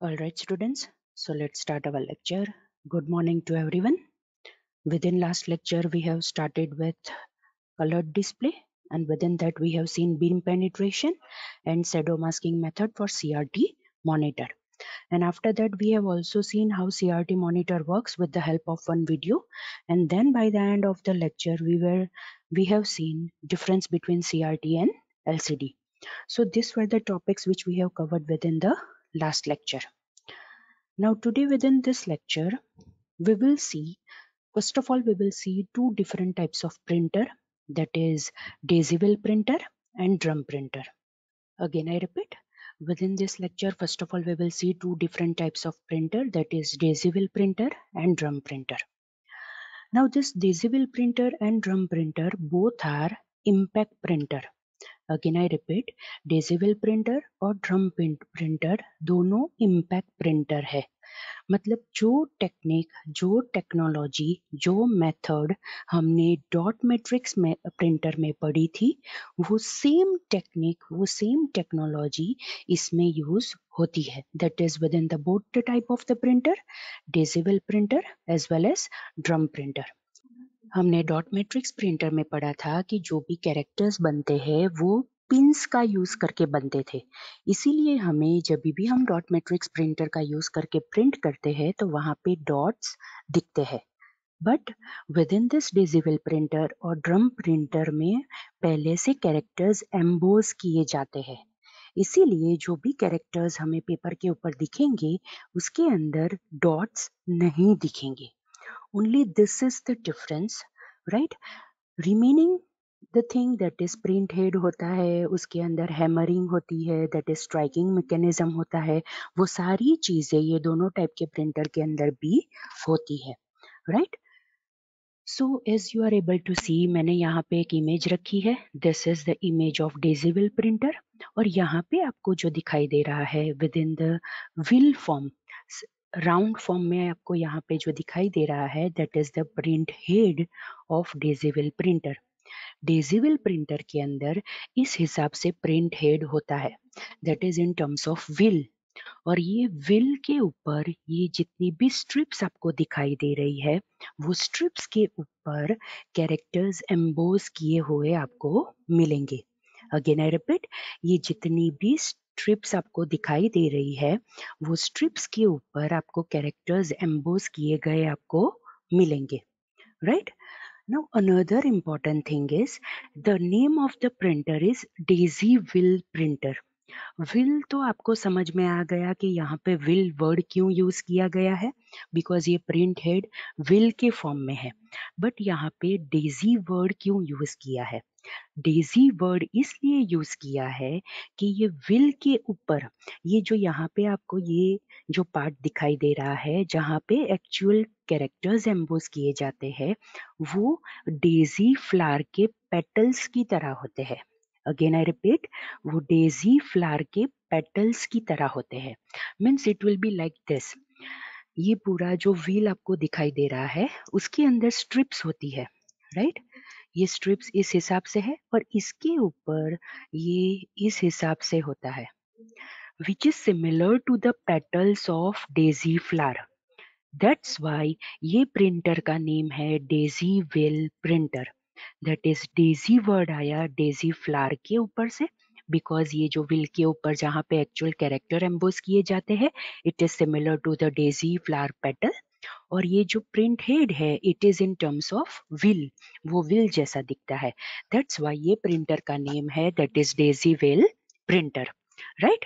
All right, students. So let's start our lecture. Good morning to everyone. Within last lecture, we have started with colored display, and within that, we have seen beam penetration and shadow masking method for CRT monitor. And after that, we have also seen how CRT monitor works with the help of one video. And then by the end of the lecture, we have seen difference between CRT and LCD. So these were the topics which we have covered within the last lecture. Now today within this lecture, we will see, first of all, we will see two different types of printer, that is daisy-wheel printer and drum printer. Again, I repeat, within this lecture, first of all, we will see two different types of printer, that is daisy-wheel printer and drum printer. Now this daisy-wheel printer and drum printer both are impact printer. Again I repeat decibel printer और drum printer दोनों impact printer है. मतलब जो technique, जो technology, जो method हमने dot matrix में printer में पढ़ी थी, वो सेम टेक्निक, वो सेम टेक्नोलॉजी इसमें यूज होती है. That is with in the both the type of the printer, daisy wheel printer as well as drum printer. हमने डॉट मैट्रिक्स प्रिंटर में पढ़ा था कि जो भी कैरेक्टर्स बनते हैं वो पिंस का यूज करके बनते थे. इसीलिए हमें जब भी हम डॉट मैट्रिक्स प्रिंटर का यूज करके प्रिंट करते हैं तो वहां पे डॉट्स दिखते हैं. But with in this डिजिबल printer और ड्रम प्रिंटर में पहले से कैरेक्टर्स एम्बोज किए जाते हैं. इसीलिए जो भी कैरेक्टर्स हमें पेपर के ऊपर दिखेंगे उसके अंदर डॉट्स नहीं दिखेंगे. Only this is the difference, right? Remaining the thing that is print head होता है, उसके अंदर हैमरिंग होती है, that is striking mechanism होता है, वो सारी चीजें ये दोनों टाइप के प्रिंटर के अंदर भी होती है, right? So as you are able to see, मैंने यहाँ पे एक इमेज रखी है. This is the image of daisy-wheel printer. और यहाँ पे आपको जो दिखाई दे रहा है within the wheel form, round form में आपको यहाँ पे जो दिखाई दे रहा है, that is the print head of daisy wheel printer. Daisy wheel printer के अंदर इस हिसाब से प्रिंट हेड होता है, that is in terms of wheel. और ये व्हील के ऊपर ये जितनी भी स्ट्रिप्स आपको दिखाई दे रही है, वो स्ट्रिप्स के ऊपर कैरेक्टर्स एम्बोज किए हुए आपको मिलेंगे. अगेन आई रिपीट, ये जितनी भी स्ट्रिप्स आपको दिखाई दे रही है, वो स्ट्रिप्स के ऊपर आपको कैरेक्टर्स एम्बोज किए गए आपको मिलेंगे, right? Now another important thing is the name of the printer is Daisy Wheel Printer. Will तो आपको समझ में आ गया कि यहाँ पे विल वर्ड क्यों यूज किया गया है, बिकॉज ये प्रिंट हेड विल के फॉर्म में है. बट यहाँ पे डेजी वर्ड क्यों यूज किया है? डेजी वर्ड इसलिए यूज किया है कि ये विल के ऊपर, ये जो यहाँ पे आपको ये जो पार्ट दिखाई दे रहा है जहाँ पे एक्चुअल कैरेक्टर्स एम्बोज किए जाते हैं, वो डेजी फ्लावर के पेटल्स की तरह होते हैं. अगेन आई रिपीट, वो डेजी फ्लावर के पेटल्स की तरह होते हैं. Means it will be like this. ये पूरा जो व्हील आपको दिखाई दे रहा है उसके अंदर स्ट्रिप्स होती है, राइट? ये स्ट्रिप्स इस हिसाब से है और इसके ऊपर ये इस हिसाब से होता है, which is similar to the petals of daisy flower. That's why ये प्रिंटर का नेम है daisy wheel printer. That is daisy word आया डेजी फ्लावर के ऊपर से, बिकॉज ये जो व्हील के ऊपर जहाँ पे एक्चुअल कैरेक्टर एम्बोज किए जाते हैं, it is similar to the daisy flower petal. और ये जो प्रिंट हेड है, it is in terms of wheel, वो व्हील जैसा दिखता है. दैट्स वाई ये प्रिंटर का नेम है, that is daisy wheel printer, right?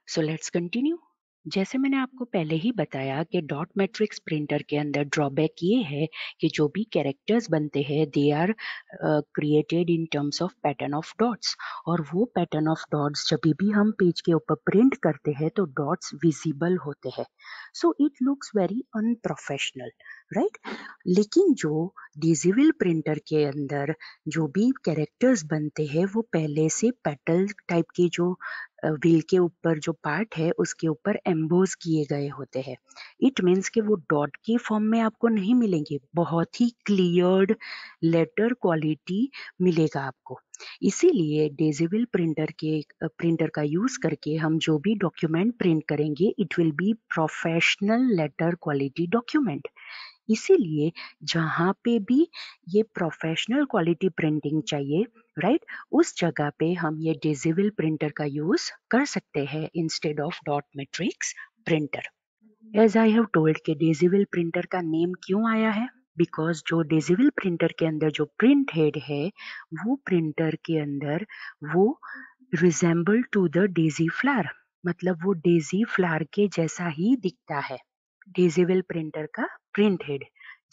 So let's continue. जैसे मैंने आपको पहले ही बताया कि डॉट मैट्रिक्स प्रिंटर के अंदर ड्रॉबैक ये है कि जो भी कैरेक्टर्स बनते हैं they are created in terms of pattern of dots. और वो पैटर्न ऑफ डॉट्स जब भी हम पेज के ऊपर प्रिंट करते हैं तो डॉट्स विजिबल होते हैं. So it looks very unprofessional, right? लेकिन जो डिजिटल प्रिंटर के अंदर जो भी कैरेक्टर्स बनते हैं वो पहले से पेटल टाइप के जो व्हील के ऊपर जो पार्ट है उसके ऊपर एम्बोज किए गए होते हैं। इट मीन्स कि वो डॉट की फॉर्म में आपको नहीं मिलेंगे, बहुत ही क्लियर्ड लेटर क्वालिटी मिलेगा आपको। इसीलिए डेजिबल प्रिंटर का यूज करके हम जो भी डॉक्यूमेंट प्रिंट करेंगे it will be professional letter quality document. इसीलिए जहाँ पे भी ये प्रोफेशनल क्वालिटी प्रिंटिंग चाहिए, राइट, उस जगह पे हम ये डेजिबल प्रिंटर का यूज कर सकते हैं instead of dot matrix printer. As I have told कि डेजिबल प्रिंटर का नेम क्यों आया है, बिकॉज जो डेजिबल प्रिंटर के अंदर जो प्रिंट हेड है वो प्रिंटर के अंदर वो resemble to the daisy flower, मतलब वो डेजी फ्लावर के जैसा ही दिखता है। डेजिबल प्रिंटर का प्रिंट हेड,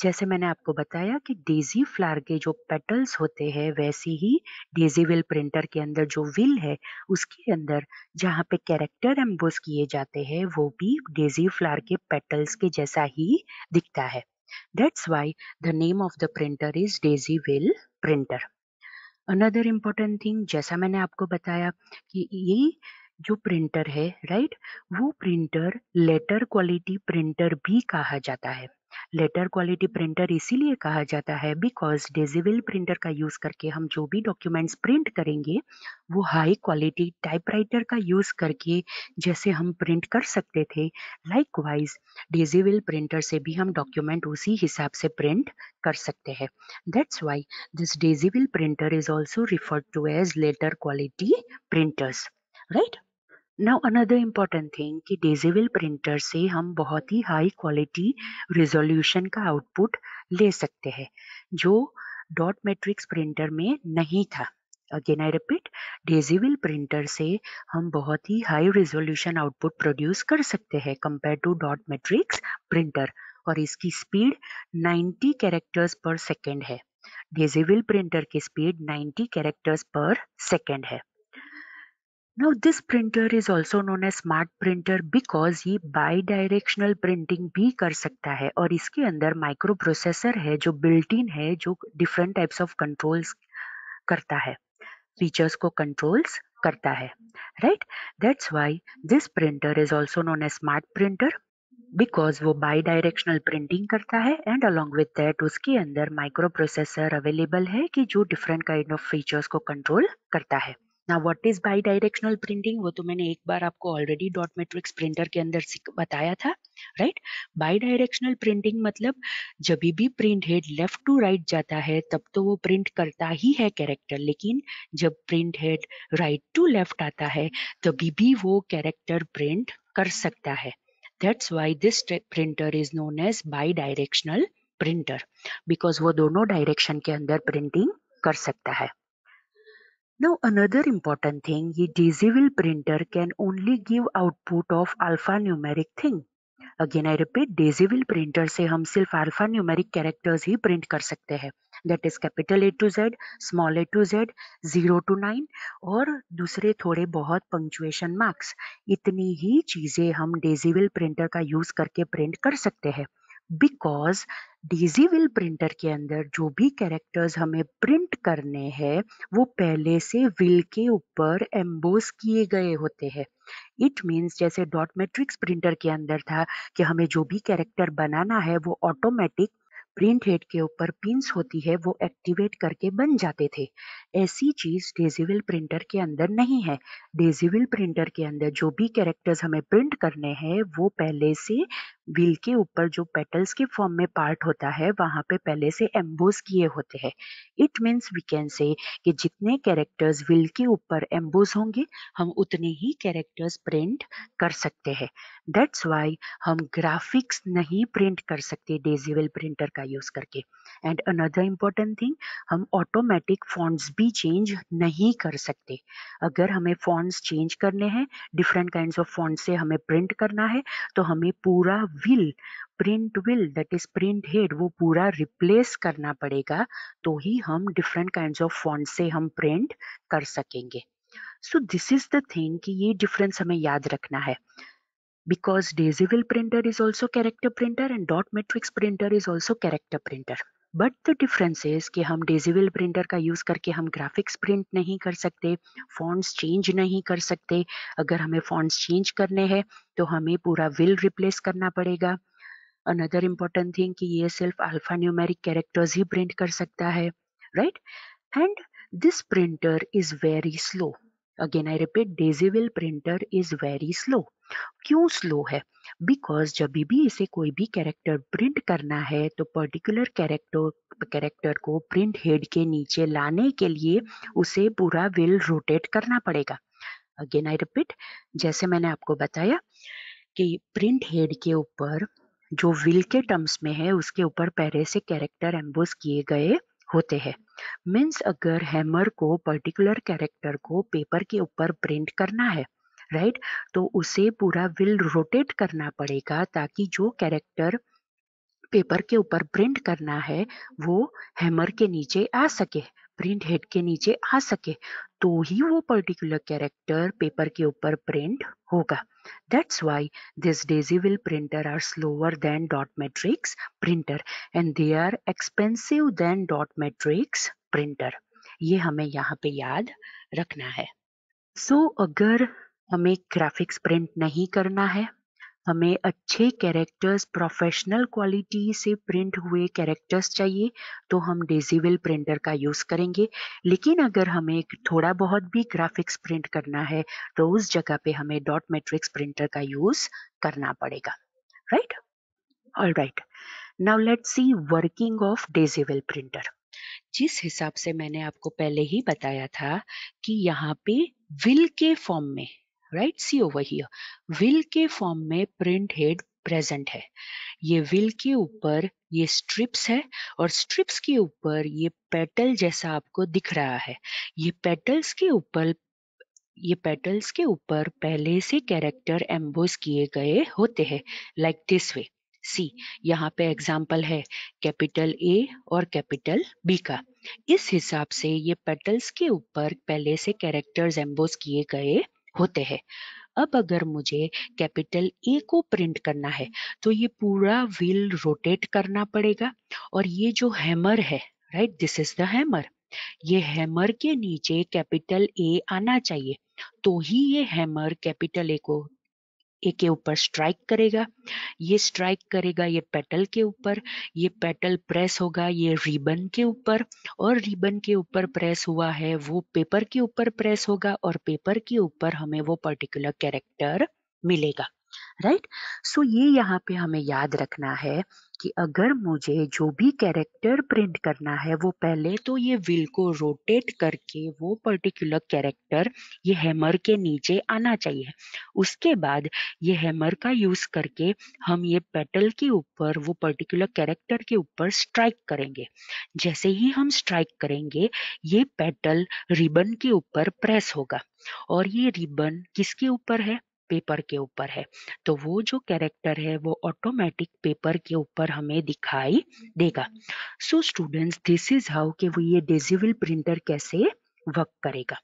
जैसे मैंने आपको बताया कि डेजी फ्लावर के जो पेटल्स होते हैं वैसे ही डेजिबल प्रिंटर के अंदर जो व्हील है उसके अंदर जहाँ पे कैरेक्टर एम्बोस किए जाते हैं वो भी डेजी फ्लावर के पेटल्स के जैसा ही दिखता है। That's why the name of the printer is daisy wheel printer. Another important thing, जैसा मैंने आपको बताया कि ये जो प्रिंटर है, राइट, वो प्रिंटर लेटर क्वालिटी प्रिंटर भी कहा जाता है। लेटर क्वालिटी प्रिंटर इसीलिए कहा जाता है बिकॉज डेजिबल प्रिंटर का यूज करके हम जो भी डॉक्यूमेंट्स प्रिंट करेंगे वो हाई क्वालिटी टाइपराइटर का यूज करके जैसे हम प्रिंट कर सकते थे, लाइकवाइज डेजिबल प्रिंटर से भी हम डॉक्यूमेंट उसी हिसाब से प्रिंट कर सकते हैं। That's why this Decibel printer is also referred to as letter quality printers, right? Now another important thing कि Decibel printer से हम बहुत ही हाई क्वालिटी रिजोल्यूशन का आउटपुट ले सकते हैं जो डॉट मैट्रिक्स प्रिंटर में नहीं था। Again I repeat, daisy wheel printer से हम बहुत ही हाई रिजोल्यूशन आउटपुट प्रोड्यूस कर सकते हैं compare to dot matrix printer, और इसकी स्पीड 90 कैरेक्टर्स पर सेकेंड है। डेजिबल प्रिंटर की स्पीड 90 कैरेक्टर्स पर सेकेंड है। Now this printer is also known as smart printer because ये बाई डायरेक्शनल प्रिंटिंग भी कर सकता है और इसके अंदर माइक्रो प्रोसेसर है जो बिल्ट इन है, जो डिफरेंट टाइप्स ऑफ कंट्रोल्स करता है, फीचर्स को कंट्रोल्स करता है, right. That's why this printer is also known as smart printer because वो बाई डायरेक्शनल प्रिंटिंग करता है एंड अलॉन्ग विद दैट उसके अंदर माइक्रो प्रोसेसर अवेलेबल है कि जो डिफरेंट काइंड ऑफ फीचर्स को कंट्रोल करता है। ना what is by directional printing, वो तो मैंने एक बार आपको ऑलरेडी डॉट मैट्रिक्स प्रिंटर के अंदर बताया था, राइट। बाई डायरेक्शनल प्रिंटिंग मतलब जब भी print head left to right जाता है तब तो वो प्रिंट करता ही है कैरेक्टर, लेकिन जब print head right to left आता है तभी भी वो कैरेक्टर प्रिंट कर सकता है। That's why this printer is known as bi-directional printer because वो दोनों डायरेक्शन के अंदर प्रिंटिंग कर सकता है। Now another important thing, ये Decibel printer can only give output of alphanumeric thing. Again I repeat, Decibel printer से हम सिर्फ alphanumeric characters ही प्रिंट कर सकते हैं, that is capital A to Z, small a to Z, 0 to 9 और दूसरे थोड़े बहुत पंक्चुएशन मार्क्स, इतनी ही चीजें हम डेजिबल प्रिंटर का यूज करके प्रिंट कर सकते हैं बिकॉज डेजिबल प्रिंटर के अंदर जो भी कैरेक्टर्स हमें प्रिंट करने हैं वो पहले से व्हील के ऊपर एम्बोस किए गए होते हैं। इट मीन्स जैसे डॉट मैट्रिक्स प्रिंटर के अंदर था कि हमें जो भी कैरेक्टर बनाना है वो ऑटोमेटिक प्रिंट हेड के ऊपर पिंस होती है वो एक्टिवेट करके बन जाते थे, ऐसी चीज डेजिबल प्रिंटर के अंदर नहीं है। डेजिबल प्रिंटर के अंदर जो भी कैरेक्टर्स हमें प्रिंट करने हैं वो पहले से व्हील के ऊपर जो पेटल्स के फॉर्म में पार्ट होता है वहां पे पहले से एम्बोस किए होते हैं। It means we can say कि जितने कैरेक्टर्स व्हील के ऊपर एम्बोस होंगे हम उतने ही कैरेक्टर्स प्रिंट कर सकते हैं। दैट्स वाई हम ग्राफिक्स नहीं प्रिंट कर सकते डेजिबल प्रिंटर का यूज करके। एंड अनदर इम्पोर्टेंट थिंग, हम ऑटोमेटिक फॉन्ट्स भी चेंज नहीं कर सकते। अगर हमें फॉन्ट्स चेंज करने हैं, डिफरेंट काइंड्स ऑफ फॉन्ट से हमें प्रिंट करना है तो हमें पूरा wheel, print wheel that is print head, वो पूरा रिप्लेस करना पड़ेगा तो ही हम डिफरेंट काइंड्स ऑफ फॉन्ट से हम प्रिंट कर सकेंगे। So this is the thing कि ये डिफरेंस हमें याद रखना है because Decibel printer is also character printer and dot matrix printer is also character printer. But the difference is कि हम डेजिबल प्रिंटर का यूज करके हम ग्राफिक्स प्रिंट नहीं कर सकते, फॉन्ट्स चेंज नहीं कर सकते। अगर हमें फॉन्ट्स चेंज करने हैं तो हमें पूरा विल रिप्लेस करना पड़ेगा। अनदर इम्पोर्टेंट थिंग कि ये सिर्फ अल्फा न्यूमेरिक कैरेक्टर्स ही प्रिंट कर सकता है, right? And this printer is very slow. Again I repeat, daisy wheel printer is very slow. क्यों स्लो है? बिकॉज जब भी इसे कोई भी कैरेक्टर प्रिंट करना है तो पर्टिकुलर कैरेक्टर को प्रिंट हेड के नीचे लाने के लिए उसे पूरा व्हील रोटेट करना पड़ेगा। अगेन आई रिपीट, जैसे मैंने आपको बताया कि प्रिंट हेड के ऊपर जो व्हील के टर्म्स में है उसके ऊपर पहले से कैरेक्टर एम्बोस किए गए होते हैं। मीन्स अगर हैमर को पर्टिकुलर कैरेक्टर को पेपर के ऊपर प्रिंट करना है, राइट, तो उसे पूरा व्हील रोटेट करना पड़ेगा ताकि जो कैरेक्टर पेपर के ऊपर प्रिंट करना है वो हैमर के नीचे आ सके, प्रिंट हेड के नीचे आ सके, तो ही वो पर्टिकुलर कैरेक्टर पेपर के ऊपर प्रिंट होगा। That's why this Daisy-Will printer are slower than dot matrix printer and they are expensive than dot matrix printer. ये हमें यहाँ पे याद रखना है। अगर हमें ग्राफिक्स प्रिंट नहीं करना है, हमें अच्छे कैरेक्टर्स प्रोफेशनल क्वालिटी से प्रिंट हुए कैरेक्टर्स चाहिए, तो हम डेजिबल प्रिंटर का यूज करेंगे। लेकिन अगर हमें थोड़ा बहुत भी ग्राफिक्स प्रिंट करना है तो उस जगह पे हमें डॉट मैट्रिक्स प्रिंटर का यूज करना पड़ेगा, right? Alright, now let's see working of daisy wheel printer. जिस हिसाब से मैंने आपको पहले ही बताया था कि यहाँ पे विल के फॉर्म में, right, see over here, wheel के फॉर्म में प्रिंट हेड प्रेजेंट है। ये विल के ऊपर ये स्ट्रिप्स है और स्ट्रिप्स के ऊपर ये पेटल जैसा आपको दिख रहा है। ये पेटल्स के ऊपर पहले से कैरेक्टर एम्बोस किए गए होते हैं, लाइक दिस वे। सी, यहाँ पे एग्जाम्पल है कैपिटल ए और कैपिटल बी का। इस हिसाब से ये पेटल्स के ऊपर पहले से कैरेक्टर्स एम्बोस किए गए होते हैं। अब अगर मुझे कैपिटल ए को प्रिंट करना है तो ये पूरा व्हील रोटेट करना पड़ेगा और ये जो हैमर है, right, this is the hammer, ये हैमर के नीचे कैपिटल ए आना चाहिए, तो ही ये हैमर कैपिटल ए के ऊपर स्ट्राइक करेगा। ये स्ट्राइक करेगा ये पेटल के ऊपर, ये पेटल प्रेस होगा ये रिबन के ऊपर, और रिबन के ऊपर प्रेस हुआ है वो पेपर के ऊपर प्रेस होगा और पेपर के ऊपर हमें वो पर्टिकुलर कैरेक्टर मिलेगा, राइट? सो ये यहाँ पे हमें याद रखना है कि अगर मुझे जो भी कैरेक्टर प्रिंट करना है वो पहले तो ये व्हील को रोटेट करके वो पर्टिकुलर कैरेक्टर ये हैमर के नीचे आना चाहिए। उसके बाद ये हैमर का यूज करके हम ये पेटल के ऊपर वो पर्टिकुलर कैरेक्टर के ऊपर स्ट्राइक करेंगे। जैसे ही हम स्ट्राइक करेंगे ये पेटल रिबन के ऊपर प्रेस होगा और ये रिबन किसके ऊपर है? पेपर के ऊपर है, तो वो जो कैरेक्टर है वो ऑटोमेटिक पेपर के ऊपर हमें दिखाई देगा। So students, this is how कि वो ये डेजिबल प्रिंटर कैसे वर्क करेगा।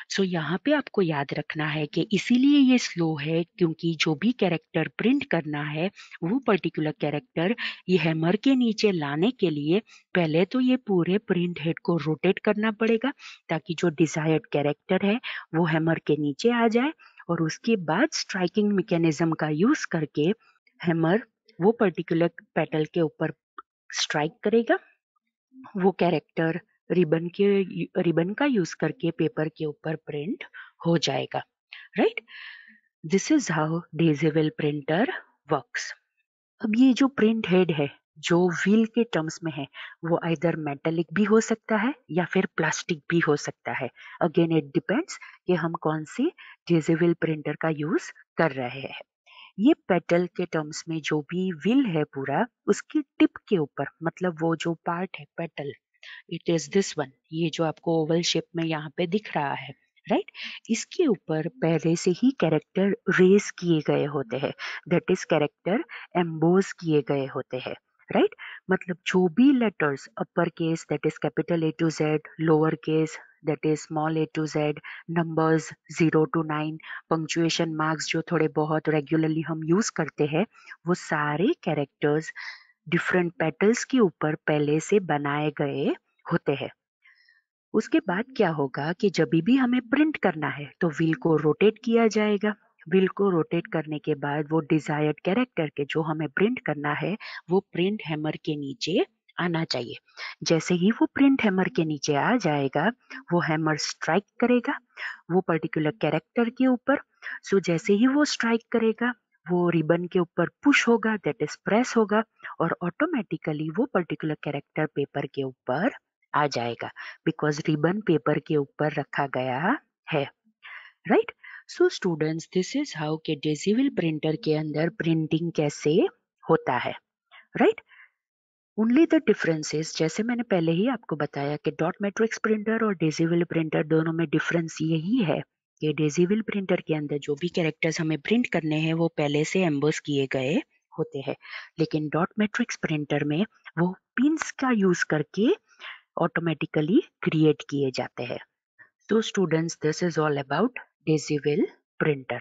सो यहाँ पे आपको याद रखना है कि इसीलिए ये स्लो है क्योंकि जो भी कैरेक्टर प्रिंट करना है वो पर्टिकुलर कैरेक्टर ये हैमर के नीचे लाने के लिए पहले तो ये पूरे प्रिंट हेड को रोटेट करना पड़ेगा ताकि जो डिजायर्ड कैरेक्टर है वो हैमर के नीचे आ जाए, और उसके बाद स्ट्राइकिंग मैकेनिज्म का यूज करके हैमर वो पर्टिकुलर पेटल के ऊपर स्ट्राइक करेगा, वो कैरेक्टर रिबन का यूज करके पेपर के ऊपर प्रिंट हो जाएगा, right? This is how daisy wheel printer works. अब ये जो प्रिंट हेड है जो व्हील के टर्म्स में है वो आइदर मेटेलिक भी हो सकता है या फिर प्लास्टिक भी हो सकता है। अगेन इट डिपेंड्स कि हम कौन से डेजिबल प्रिंटर का यूज कर रहे हैं। ये पेटल के टर्म्स में जो भी व्हील है पूरा उसकी टिप के ऊपर, मतलब वो जो पार्ट है petal, it is this one, ये जो आपको ओवल शेप में यहाँ पे दिख रहा है, राइट? इसके ऊपर पहले से ही कैरेक्टर रेस किए गए होते हैं, दैट इज कैरेक्टर एम्बोज किए गए होते हैं, राइट? मतलब जो भी letters upper case that is capital A to Z, lower case that is small A to Z, numbers 0 to 9, punctuation marks जो थोड़े बहुत रेगुलरली हम यूज करते हैं, वो सारे कैरेक्टर्स डिफरेंट पेटल्स के ऊपर पहले से बनाए गए होते हैं। उसके बाद क्या होगा कि जब भी हमें प्रिंट करना है तो व्हील को रोटेट किया जाएगा। व्हील को रोटेट करने के बाद वो डिजायर्ड कैरेक्टर के जो हमें प्रिंट करना है वो प्रिंट हैमर के नीचे आना चाहिए। जैसे ही वो प्रिंट हैमर के नीचे आ जाएगा वो हैमर स्ट्राइक करेगा वो पर्टिकुलर कैरेक्टर के ऊपर। सो जैसे ही वो स्ट्राइक करेगा वो रिबन के ऊपर पुश होगा, दैट इज प्रेस होगा, और ऑटोमेटिकली वो पर्टिकुलर कैरेक्टर पेपर के ऊपर आ जाएगा बिकॉज रिबन पेपर के ऊपर रखा गया है। Right. So students, this is how के डेसिबल प्रिंटर के अंदर प्रिंटिंग कैसे होता है। राइट। ओनली द डिफरेंसेस, जैसे मैंने पहले ही आपको बताया कि डॉट मैट्रिक्स प्रिंटर और डेसिबल प्रिंटर दोनों में डिफरेंस यही है कि डेसिबल प्रिंटर के अंदर जो भी कैरेक्टर्स हमें प्रिंट करने हैं वो पहले से एम्बोस किए गए होते हैं, लेकिन डॉट मैट्रिक्स प्रिंटर में वो पिन्स का यूज करके ऑटोमेटिकली क्रिएट किए जाते हैं। So students, this is all about Decibel printer.